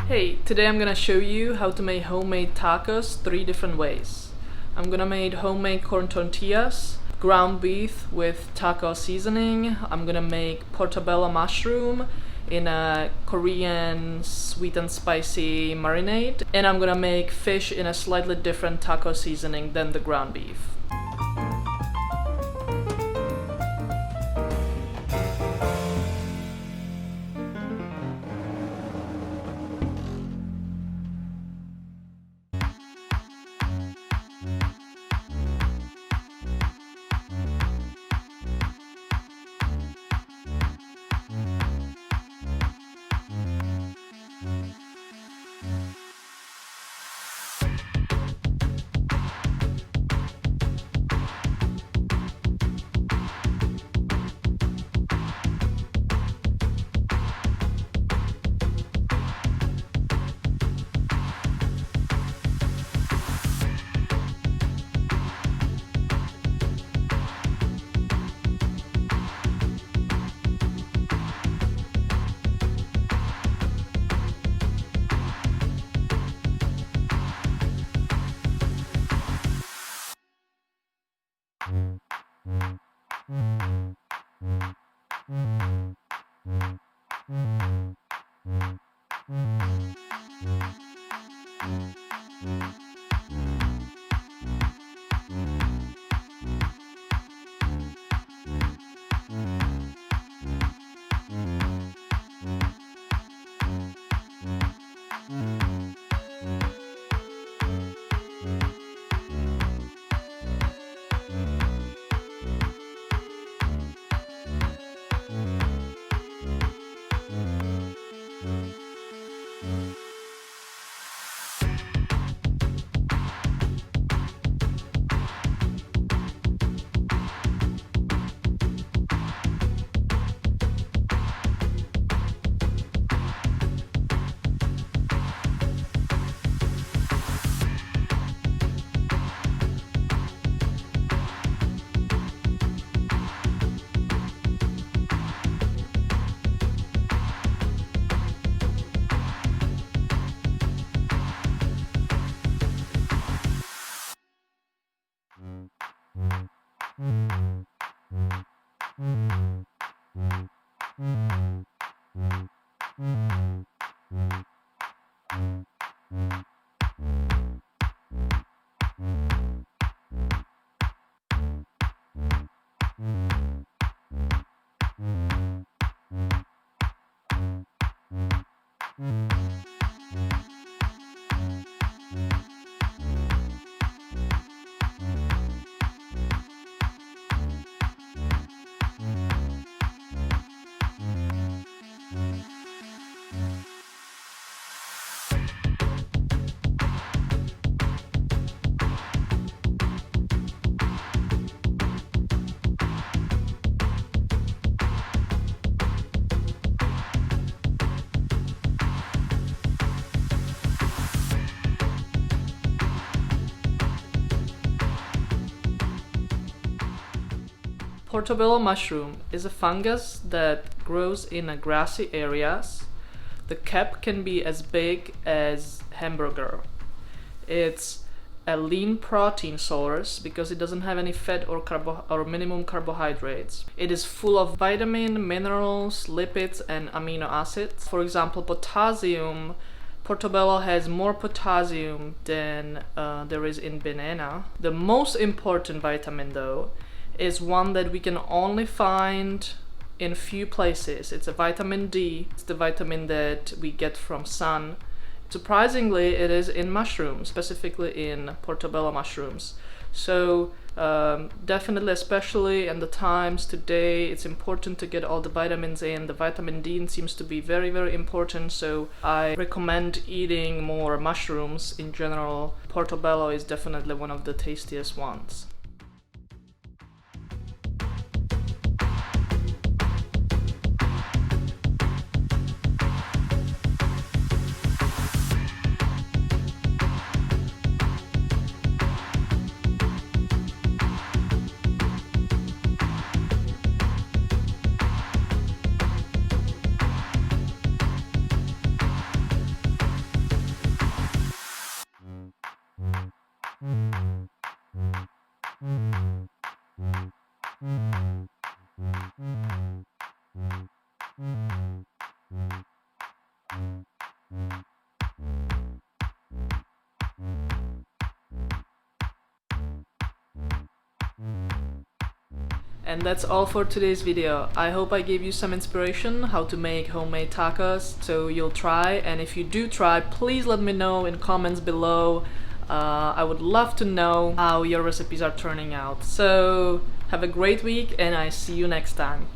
Hey, today I'm gonna show you how to make homemade tacos 3 different ways. I'm gonna make homemade corn tortillas, ground beef with taco seasoning. I'm gonna make portobello mushroom in a Korean sweet and spicy marinade. And I'm gonna make fish in a slightly different taco seasoning than the ground beef. Portobello mushroom is a fungus that grows in grassy areas. The cap can be as big as hamburger. It's a lean protein source because it doesn't have any fat or minimum carbohydrates. It is full of vitamin, minerals, lipids, and amino acids. For example, potassium. Portobello has more potassium than there is in banana. The most important vitamin, though, is one that we can only find in few places. It's a vitamin D. It's the vitamin that we get from sun. Surprisingly, it is in mushrooms, specifically in portobello mushrooms. So definitely, especially in the times today, it's important to get all the vitamins in. The vitamin D seems to be very, very important, so I recommend eating more mushrooms in general. Portobello is definitely one of the tastiest ones. And that's all for today's video. I hope I gave you some inspiration how to make homemade tacos, so you'll try. And if you do try, please let me know in comments below. I would love to know how your recipes are turning out. So have a great week, and I see you next time.